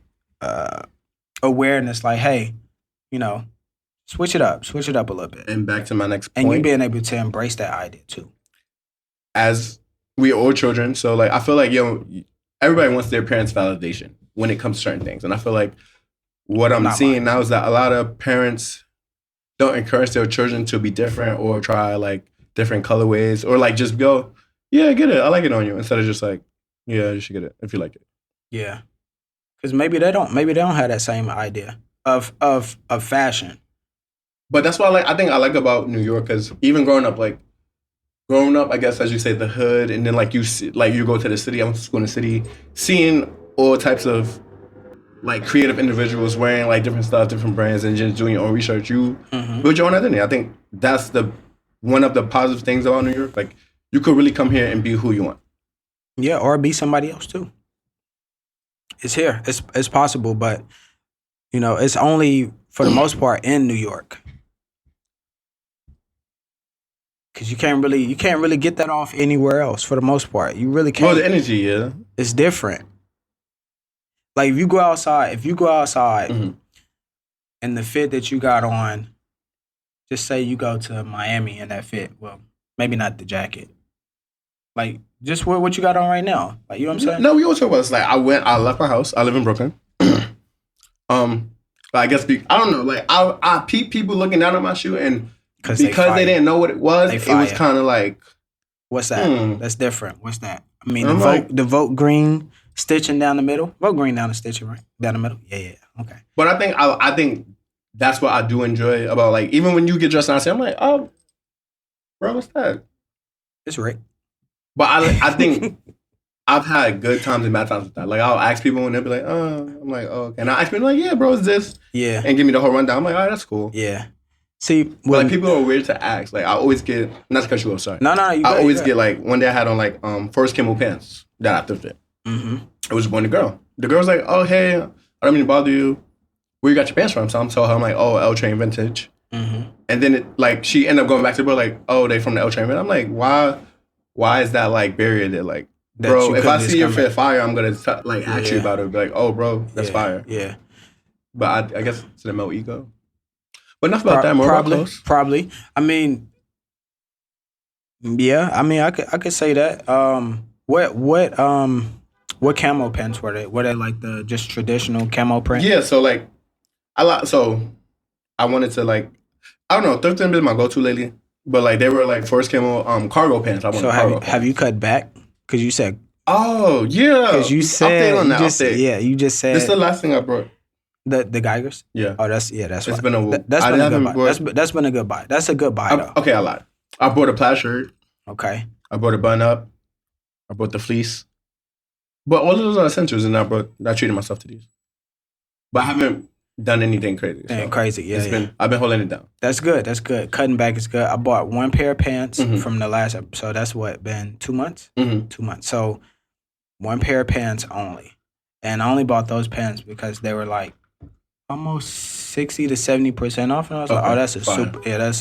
awareness, like, hey, you know, switch it up a little bit. And back to my next point. And you being able to embrace that idea too. As we are all children, so like I feel like, everybody wants their parents' validation when it comes to certain things. And I feel like what I'm seeing now is that a lot of parents don't encourage their children to be different or try like different colorways or like just go, yeah, get it. I like it on you. Instead of just like, yeah, you should get it if you like it. Yeah. Because maybe they don't have that same idea of fashion. But that's what I think I like about New York, because even growing up, I guess, as you say, the hood, and then like you see, like you go to the city, I went to school in the city, seeing all types of like creative individuals wearing like different stuff, different brands, and just doing your own research, you build your own identity. I think that's one of the positive things about New York. Like, you could really come here and be who you want. Yeah, or be somebody else too. It's here. It's possible, but it's only for the most part in New York. Cause you can't really get that off anywhere else for the most part. You really can't. Well, the energy, yeah, it's different. Like if you go outside, and the fit that you got on, just say you go to Miami in that fit. Well, maybe not the jacket. Like just wear what you got on right now. Like, you know what I'm saying? No, we all talk about this. Like I left my house. I live in Brooklyn. I guess I don't know. Like I peep people looking down at my shoe, and because they didn't know what it was kind of like, what's that? That's different. What's that? I mean, the Vote green stitching down the middle. Vote green down the stitching, right? Down the middle. Yeah. Okay. But I think that's what I do enjoy about, like, even when you get dressed and I say, I'm like, oh, bro, what's that? It's Rick. But I think I've had good times and bad times with that. Like, I'll ask people and they'll be like, oh, I'm like, oh, okay. And I ask people like, yeah, bro, it's this. Yeah. And give me the whole rundown. I'm like, all right, that's cool. Yeah. See, like, people are weird to ask. Like, I always get, not to cut you off, sorry. No, I always get, like, one day I had on, like, Forest Kimmel pants that I thrifted. Mm-hmm. It was one girl. The girl's like, oh, hey, I don't mean to bother you. Where you got your pants from? So I'm telling her, I'm like, oh, L Train Vintage. Mm-hmm. And then she ended up going back to the girl, like, oh, they from the L Train Vintage. I'm like, why is that, like, barrier there? Like, bro, if I see your fit fire, I'm going to, like, ask you about it. Be like, oh, bro, that's fire. Yeah. But I guess it's the male ego. But enough about that. More about clothes. Probably. I mean, yeah. I mean, I could say that. What camo pants were they? Were they like the just traditional camo print? Yeah. So like, I wanted to, like, I don't know. Thrifting been my go-to lately. But like, they were like Forest Camo cargo pants. Have you cut back? Because you said. Oh yeah. Because you said. Update. Yeah, you just said. This is the last thing I brought. The Geigers? Yeah. Oh, that's it's been a that's been a good buy. That's been a good buy. That's a good buy, though. Okay, I lied. I bought a plaid shirt. Okay. I bought a bun up. I bought the fleece. But all of those are essentials, and I treated myself to these. But I haven't done anything crazy. So crazy, yeah. I've been holding it down. That's good. Cutting back is good. I bought one pair of pants from the last episode. That's been 2 months? 2 months. So one pair of pants only. And I only bought those pants because they were like almost 60 to 70% off, and I was like, "Oh, that's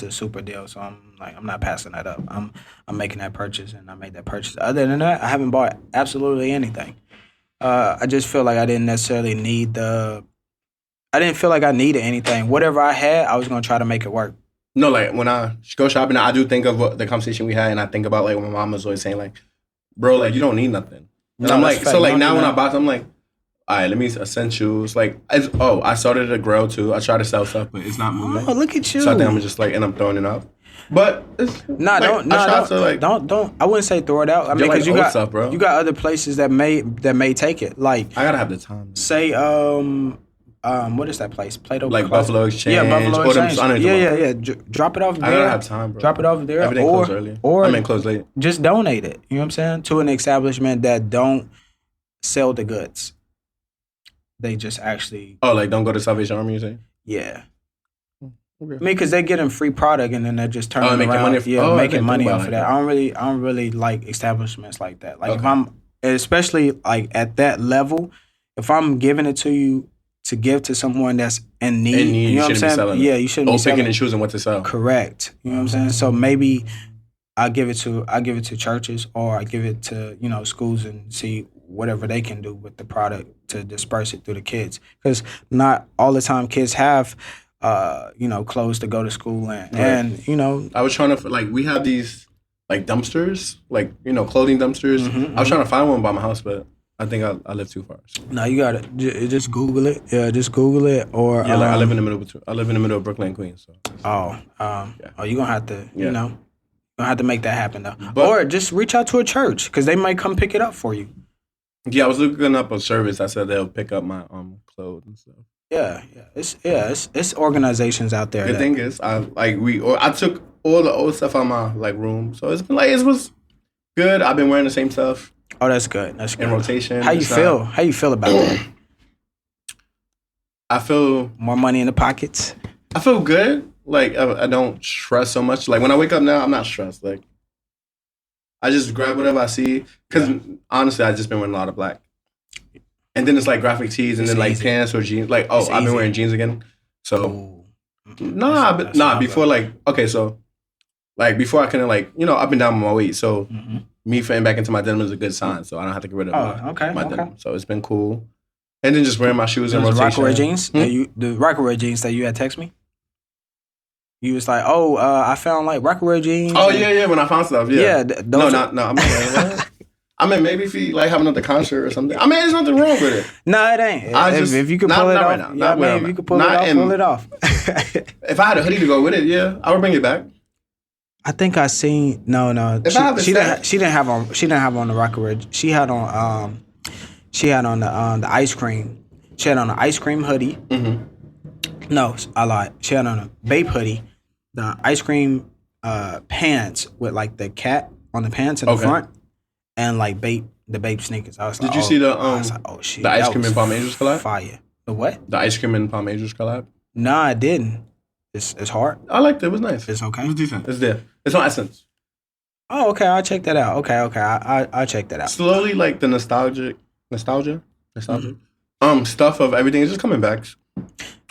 a super deal." So I'm like, I'm not passing that up. I'm making that purchase, and I made that purchase. Other than that, I haven't bought absolutely anything. I just feel like I didn't necessarily need I didn't feel like I needed anything. Whatever I had, I was gonna try to make it work. No, like when I go shopping, I do think of the conversation we had, and I think about like when my mom was always saying like, "Bro, like you don't need nothing." And I'm like, so like now when I buy something, I'm like, all right, let me essentials. Like, I started to grow too. I try to sell stuff, but it's not moving. Oh, look at you! So I think I'm just like, and I'm throwing it out. But don't. I wouldn't say throw it out. I mean, because you got stuff, bro. You got other places that may take it. Like, I gotta have the time. Say what is that place? Play-Doh Like Closet. Buffalo Exchange. Yeah, Buffalo or them Exchange. Sonic Yeah, tomorrow. yeah, yeah. Drop it off there. I don't have time, bro. Drop it off there. Everything closed early. Closed late. Just donate it. You know what I'm saying? To an establishment that don't sell the goods. They just actually. Oh, like don't go to Salvation Army, you say? Yeah. Okay. I mean, because they're getting free product and then they're just turning making around. money. Making money off like of that. that. I don't really like establishments like that. Like if Okay. I'm, especially like at that level, if I'm giving it to you to give to someone that's in need, you know what I'm saying? Yeah, you shouldn't be selling. picking and choosing what to sell. Correct. You know what I'm saying? So maybe I give it to churches or I give it to, schools and see whatever they can do with the product to disperse it through the kids. Because not all the time kids have clothes to go to school and I was trying to we have these like dumpsters, clothing dumpsters. I was trying to find one by my house, but I think I live too far. So. No, you gotta just Google it. Yeah, just Google it. Or I live in the middle. I live in the middle of Brooklyn and Queens. So. You're gonna have to, gonna have to make that happen though. But, or just reach out to a church because they might come pick it up for you. Yeah, I was looking up a service. I said they'll pick up my clothes and stuff. It's organizations out there. The thing is, I took all the old stuff out of my room, so it's been it was good. I've been wearing the same stuff. Oh, that's good. That's good. In rotation. How you feel? How you feel about that? I feel more money in the pockets. I feel good. I don't stress so much. Like when I wake up now, I'm not stressed. I just grab whatever I see. Because honestly, I just been wearing a lot of black. And then it's graphic tees and then easy. Pants or jeans. I've been wearing jeans again. So before before I couldn't up and down my weight. So me fitting back into my denim is a good sign. So I don't have to get rid of my denim. So it's been cool. And then just wearing my shoes in rotation. Rockaway jeans? The Rockaway jeans that you had text me? You was like, I found Rockaway jeans. Oh, yeah, when I found stuff, yeah. I'm not what? I mean, maybe if you have another concert or something. I mean, there's nothing wrong with it. No, it ain't. If you could pull it off. Right now. If you could pull it off. If I had a hoodie to go with it, yeah, I would bring it back. I think I seen she didn't have on the Rockaway. She had on the ice cream. She had on the ice cream hoodie. Mm-hmm. No, I lied. She had on a Bape hoodie, the ice cream pants with the cat on the pants in the front, and the Bape sneakers. I was Did you see the shit, the ice cream and Palm Angels collab? Fire. The what? The ice cream and Palm Angels collab? No, I didn't. It's hard. I liked it. It was nice. It's okay. It was decent. It's there. It's on Essence. Oh, okay. I'll check that out. Okay. I'll check that out. Slowly, the nostalgia, stuff of everything is just coming back.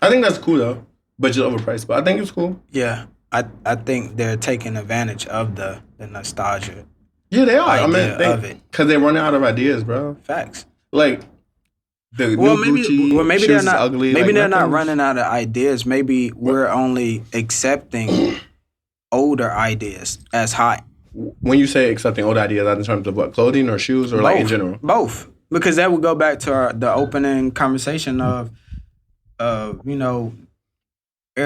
I think that's cool though, but just overpriced. But I think it's cool. Yeah, I think they're taking advantage of the nostalgia. Yeah, they are. Of it because they're running out of ideas, bro. Facts. Maybe they're not ugly. Maybe they're not running out of ideas. Maybe we're only accepting older ideas as hot. When you say accepting older ideas, in terms of what, clothing or shoes, or both, in general? Both, because that would go back to the opening conversation of Air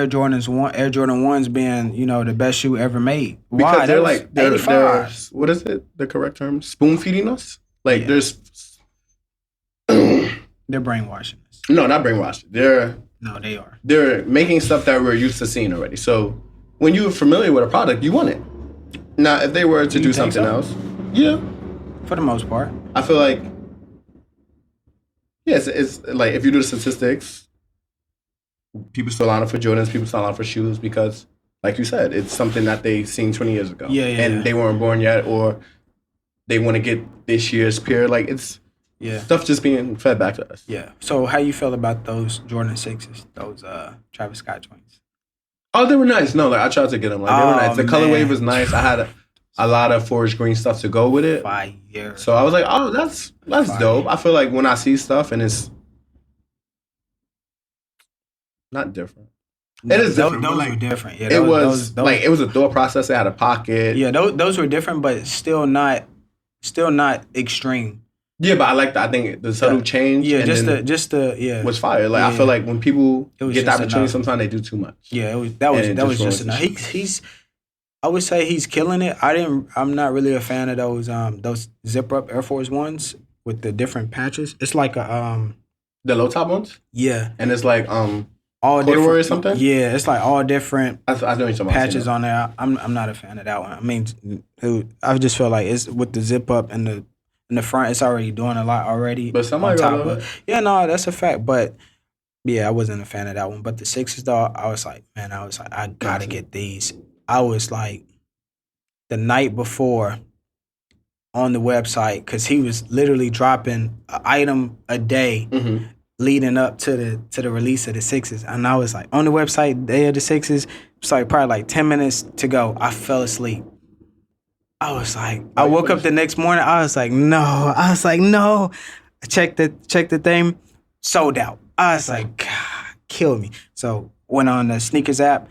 Jordan 1s being the best shoe ever made. Why? Because they're what is it? The correct term? Spoon feeding us. There's. They're brainwashing us. No, not brainwashing. They are. They're making stuff that we're used to seeing already. So when you're familiar with a product, you want it. Now, if they were to do something else, yeah. For the most part, I feel it's if you do the statistics, people still line up for Jordans, people still line up for shoes because, like you said, it's something that they seen 20 years ago. Yeah. And they weren't born yet, or they want to get this year's pair. It's. Yeah. Stuff just being fed back to us. Yeah. So how you feel about those Jordan 6s, those Travis Scott joints? Oh, they were nice. No, I tried to get them. They were nice. The colorway was nice. I had a lot of forest green stuff to go with it. Fire. So I was like, oh, that's dope. I feel like when I see stuff and it's not different. It is different. Those were different. Yeah, it was it was a thought process. It had a pocket. Yeah, those were different, but still not extreme. Yeah, but I like that. I think the subtle change. Yeah, just the was fire. I feel like when people get the opportunity, sometimes they do too much. Yeah, that was just enough. He's I would say he's killing it. I'm not really a fan of those zip up Air Force Ones with the different patches. It's like a The low top ones? Yeah. And it's like all corduroy different or something? Yeah, it's like all different I know what you're talking about. patches on there. I'm not a fan of that one. I mean, I just feel like it's with the zip up and the front, it's already doing a lot already. But somebody on love top it. Yeah, no, that's a fact. But yeah, I wasn't a fan of that one. But the sixes though, I was like, I gotta get these. I was like the night before on the website because he was literally dropping an item a day leading up to the release of the sixes, and I was like on the website day of the sixes. It's like probably like 10 minutes to go. I fell asleep. I was like, I woke up the next morning. I was like, no. I checked the thing, sold out. I was like, God, kill me. So went on the sneakers app.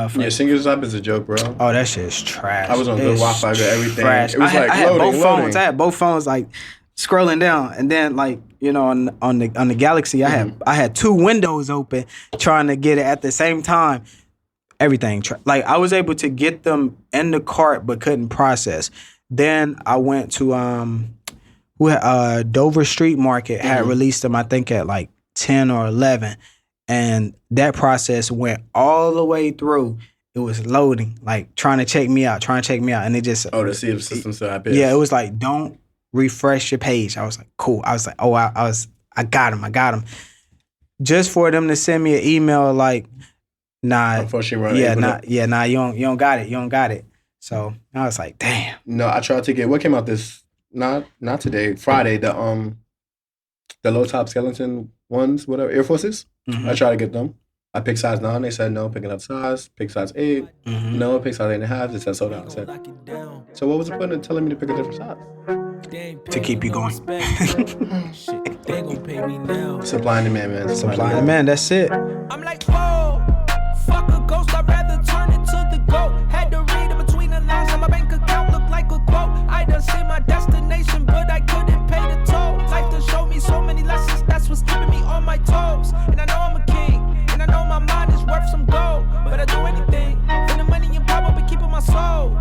Sneakers app is a joke, bro. Oh, that shit is trash. I was on good Wi-Fi, got everything. Trash. It was I had loading, both phones. I had both phones like scrolling down, and then like on the Galaxy, I had two windows open trying to get it at the same time. Everything like I was able to get them in the cart but couldn't process. Then I went to Dover Street Market had released them, I think at like 10 or 11, and that process went all the way through. It was loading, like trying to check me out, and it just to see if the system's still happy. Yeah, it was like don't refresh your page. I was like, cool. I was like, oh, I got him. Just for them to send me an email like, nah, unfortunately, you don't got it. So I was like, damn. No, I tried to get what came out this not today, Friday, the low top skeleton ones, whatever, Air Forces. I tried to get them. I picked size 9. They said no, picking up size. Pick size 8. No, pick size 8.5. They said sold out. I said, so what was the point of telling me to pick a different size? To keep you going. Supply and demand, man. Supply and demand, that's it. I'm like, whoa, fuck a ghost, I'd rather turn it to the goat. Had to read it between the lines on my bank account, look like a quote. I done seen my destination, but I couldn't pay the toll. Life done showed me so many lessons, that's what's keeping me on my toes. And I know I'm a king, and I know my mind is worth some gold. But I do anything for the money and power, but keeping my soul.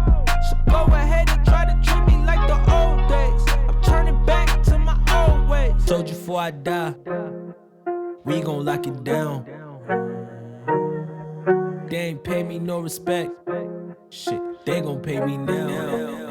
So go ahead and try to treat me like the old days. I'm turning back to my old ways. Told you before I die, we gon' lock it down. They ain't pay me no respect. Shit, they gon' pay me now.